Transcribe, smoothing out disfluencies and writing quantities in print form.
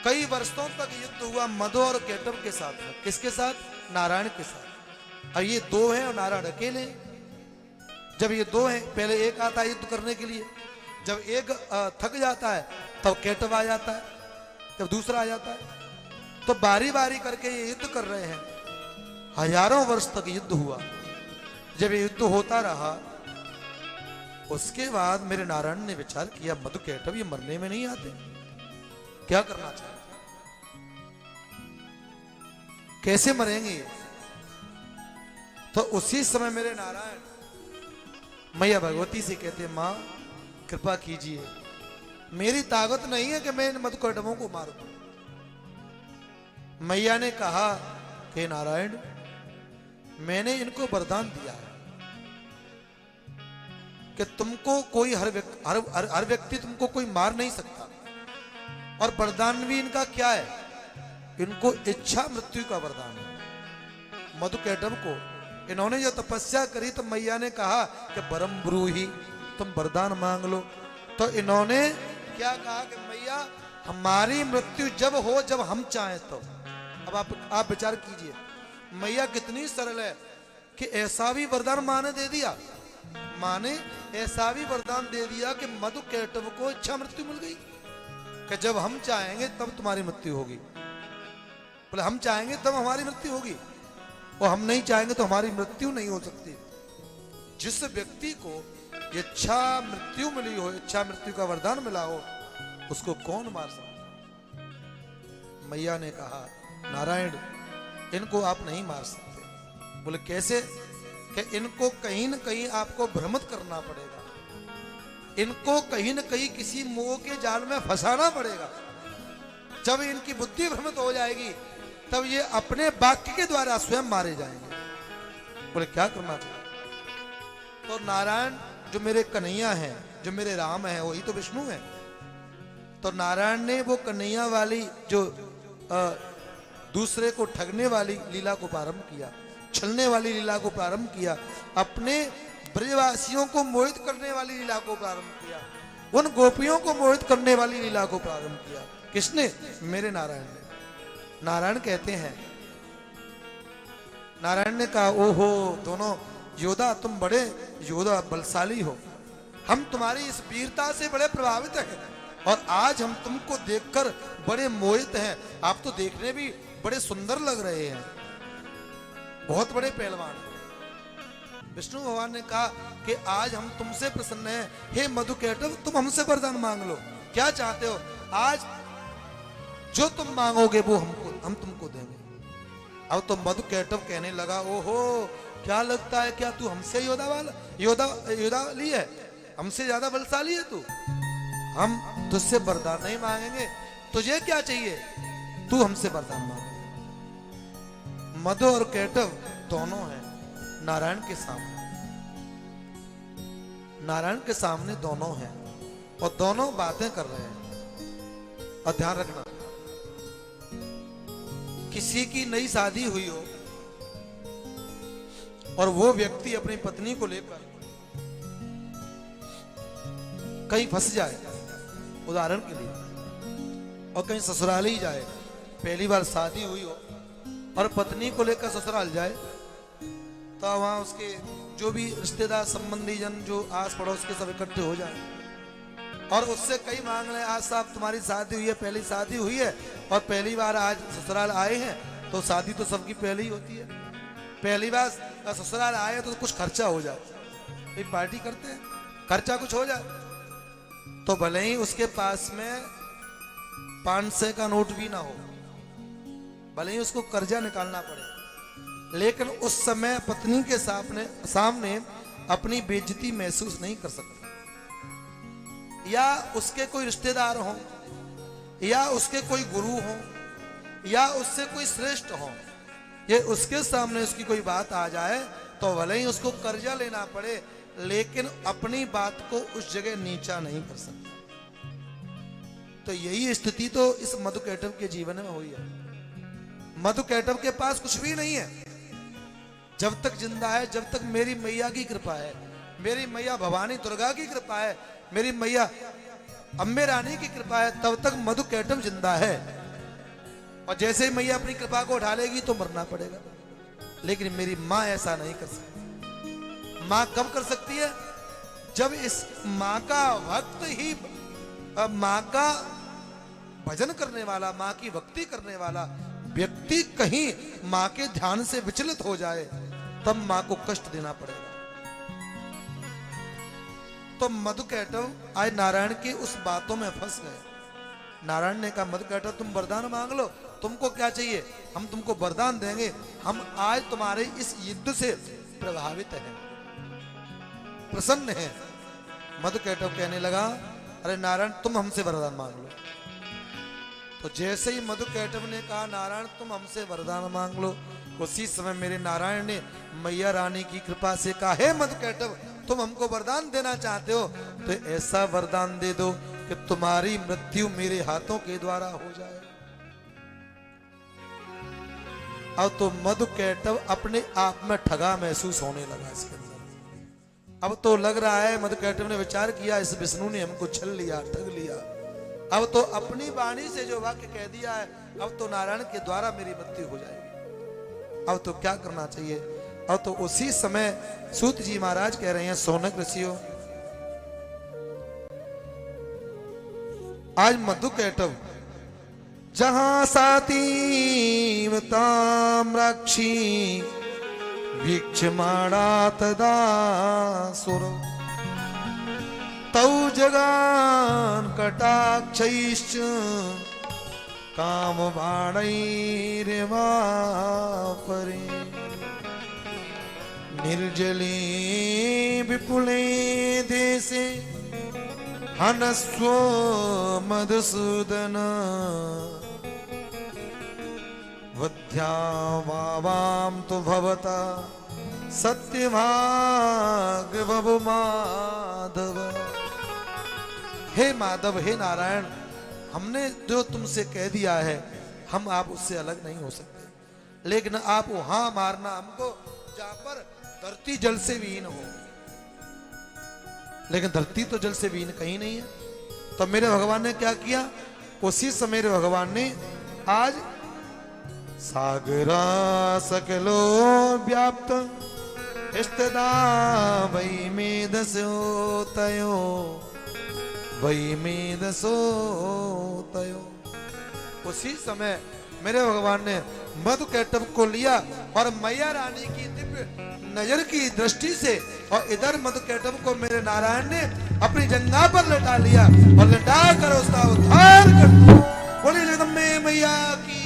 कई वर्षों तक युद्ध हुआ मधु और केटव के साथ। किसके साथ? नारायण के साथ। और ये दो हैं और नारायण अकेले हैं। जब ये दो हैं, पहले एक आता है युद्ध करने के लिए, जब एक थक जाता है तब केटव आ जाता है, जब दूसरा आ जाता है, तो बारी बारी करके ये युद्ध कर रहे हैं। हजारों वर्ष तक युद्ध हुआ। जब ये युद्ध होता रहा, उसके बाद मेरे नारायण ने विचार किया, मधु केटव ये मरने में नहीं आते, क्या करना चाहिए, कैसे मरेंगे ये? तो उसी समय मेरे नारायण मैया भगवती से कहते, मां कृपा कीजिए, मेरी ताकत नहीं है कि मैं इन मधु केटवों को मार दूं। मैया ने कहा कि नारायण, मैंने इनको वरदान दिया है कि तुमको कोई हर व्यक्ति तुमको कोई मार नहीं सकता। और वरदान भी इनका क्या है? इनको इच्छा मृत्यु का वरदान है। मधु केटव को इन्होंने जो तपस्या करी, तो मैया ने कहा कि बरम ब्रूहि, तुम वरदान मांग लो। तो इन्होंने क्या कहा कि मैया हमारी मृत्यु जब हो, जब हम चाहें तो। अब आप विचार कीजिए, मैया कितनी सरल है कि ऐसा भी वरदान माँ ने दे दिया। माँ ने ऐसा भी वरदान दे दिया कि मधु केटव को इच्छा मृत्यु मिल गई कि जब हम चाहेंगे तब तुम्हारी मृत्यु होगी। बोले हम चाहेंगे तब हमारी मृत्यु होगी, और हम नहीं चाहेंगे तो हमारी मृत्यु नहीं हो सकती। जिस व्यक्ति को इच्छा मृत्यु मिली हो, इच्छा मृत्यु का वरदान मिला हो, उसको कौन मार सकता? मैया ने कहा, नारायण इनको आप नहीं मार सकते। बोले कैसे? कि इनको कहीं न कहीं आपको भ्रमित करना पड़ेगा, इनको कहीं न कहीं किसी मोह के जाल में फंसाना पड़ेगा। जब इनकी बुद्धि भ्रमित हो जाएगी, तब ये अपने वाक्य के द्वारा स्वयं मारे जाएंगे। बोले क्या करना चाहिए? तो नारायण जो मेरे कन्हैया हैं, जो मेरे राम हैं, वही तो विष्णु हैं। तो नारायण ने वो कन्हैया वाली जो दूसरे को ठगने वाली लीला को प्रारंभ किया, छलने वाली लीला को प्रारंभ किया, अपने ब्रजवासियों को मोहित करने वाली लीला को प्रारंभ किया, उन गोपियों को मोहित करने वाली लीला को प्रारंभ किया। किसने? मेरे नारायण ने। नारायण कहते हैं, नारायण ने कहा, ओहो दोनों योद्धा, तुम बड़े योद्धा बलशाली हो, हम तुम्हारी इस वीरता से बड़े प्रभावित हैं, और आज हम तुमको देखकर बड़े मोहित हैं। आप तो देखने भी बड़े सुंदर लग रहे हैं, बहुत बड़े पहलवान। विष्णु भगवान ने कहा कि आज हम तुमसे प्रसन्न हैं, हे मधु केटव तुम हमसे वरदान मांग लो, क्या चाहते हो? आज जो तुम मांगोगे वो हम तुमको देंगे। अब तो मधु केटव कहने लगा, ओहो क्या लगता है, क्या तू हमसे योद्धावाली है, हमसे ज्यादा बलशाली है तू? हम तुझसे वरदान नहीं मांगेंगे, तुझे क्या चाहिए, तू हमसे वरदान मांग। मधु और केटव दोनों हैं नारायण के सामने, नारायण के सामने दोनों हैं, और दोनों बातें कर रहे हैं। और ध्यान रखना, किसी की नई शादी हुई हो और वो व्यक्ति अपनी पत्नी को लेकर कहीं फंस जाए, उदाहरण के लिए, और कहीं ससुराल ही जाए, पहली बार शादी हुई हो और पत्नी को लेकर ससुराल जाए, तो वहां उसके जो भी रिश्तेदार संबंधी जन जो आस पड़ोस के सब इकट्ठे हो जाए और उससे कई मांग रहे, आज साहब तुम्हारी शादी हुई है, पहली शादी हुई है और पहली बार आज ससुराल आए हैं, तो शादी तो सबकी पहली ही होती है, पहली बार ससुराल आए तो कुछ खर्चा हो जाए, भाई पार्टी करते हैं, खर्चा कुछ हो जाए। तो भले ही उसके पास में 500 का नोट भी ना हो, भले ही उसको कर्जा निकालना पड़े, लेकिन उस समय पत्नी के सामने अपनी बेइज्जती महसूस नहीं कर सकता। या उसके कोई रिश्तेदार हो, या उसके कोई गुरु हो, या उससे कोई श्रेष्ठ हो, ये उसके सामने उसकी कोई बात आ जाए तो भले ही उसको कर्जा लेना पड़े, लेकिन अपनी बात को उस जगह नीचा नहीं कर सकता। तो यही स्थिति तो इस मधु केटव के जीवन में हुई है। मधु केटव के पास कुछ भी नहीं है, जब तक जिंदा है, जब तक मेरी मैया की कृपा है, मेरी मैया भवानी दुर्गा की कृपा है, मेरी मैया अम्बे रानी की कृपा है, तब तक मधु केटव जिंदा है। और जैसे ही मैया अपनी कृपा को उठा लेगी तो मरना पड़ेगा। लेकिन मेरी माँ ऐसा नहीं कर सकती। माँ कब कर सकती है? जब इस माँ का भक्त ही, माँ का भजन करने वाला, माँ की भक्ति करने वाला व्यक्ति कहीं माँ के ध्यान से विचलित हो जाए, तब माँ को कष्ट देना पड़ेगा। तो मधुकैटभ आज नारायण की उस बातों में फंस गए। नारायण ने कहा, मधुकैटभ तुम वरदान मांग लो, तुमको क्या चाहिए, हम तुमको वरदान देंगे। हम आज तुम्हारे इस युद्ध से प्रभावित हैं, प्रसन्न हैं। मधुकैटभ कहने लगा, अरे नारायण तुम हमसे वरदान मांग लो। तो जैसे ही मधुकैटभ ने कहा, नारायण तुम हमसे वरदान मांग लो, उसी समय मेरे नारायण ने मैया रानी की कृपा से कहा, हे मधुकैटभ तुम हमको वरदान देना चाहते हो तो ऐसा वरदान दे दो कि तुम्हारी मृत्यु मेरे हाथों के द्वारा हो जाए। अब तो मधुकैटभ अपने आप में ठगा महसूस होने लगा इसके अंदर। अब तो लग रहा है, मधुकैटभ ने विचार किया, इस विष्णु ने हमको छल लिया, ठग लिया। अब तो अपनी वाणी से जो वाक्य कह दिया है, अब तो नारायण के द्वारा मेरी मृत्यु हो जाएगी। अब तो क्या करना चाहिए? अब तो उसी समय सूत जी महाराज कह रहे हैं, सौनक ऋषियों, आज मधुकैटभ जहां सातीम ताम्राक्षी वीक्षमाणा तदा सुर तौ जगान कटाक्षैश्च काम बाणैर्वापरे निर्जले विपुले देशे हनस्व मधुसूदन वध्यावाम तो भवता सत्यभाग बभु माधव। हे माधव, हे नारायण, हमने जो तुमसे कह दिया है, हम आप उससे अलग नहीं हो सकते, लेकिन आप वहां मारना हमको जहां पर धरती जल से विहीन हो। लेकिन धरती तो जल से विहीन कहीं नहीं है। तो मेरे भगवान ने क्या किया? उसी समय मेरे भगवान ने आज सागरा सकलो व्याप्त इष्टदा वही मेदसोतयो वही मेदसोतयो। उसी समय मेरे भगवान ने मधुकैटभ को लिया और मैया रानी की दिव्य नजर की दृष्टि से, और इधर मधुकैटभ को मेरे नारायण ने अपनी जंघा पर लटा लिया और लटा कर उसका उद्धार कर दिया। बोले जगदम्बे मैया की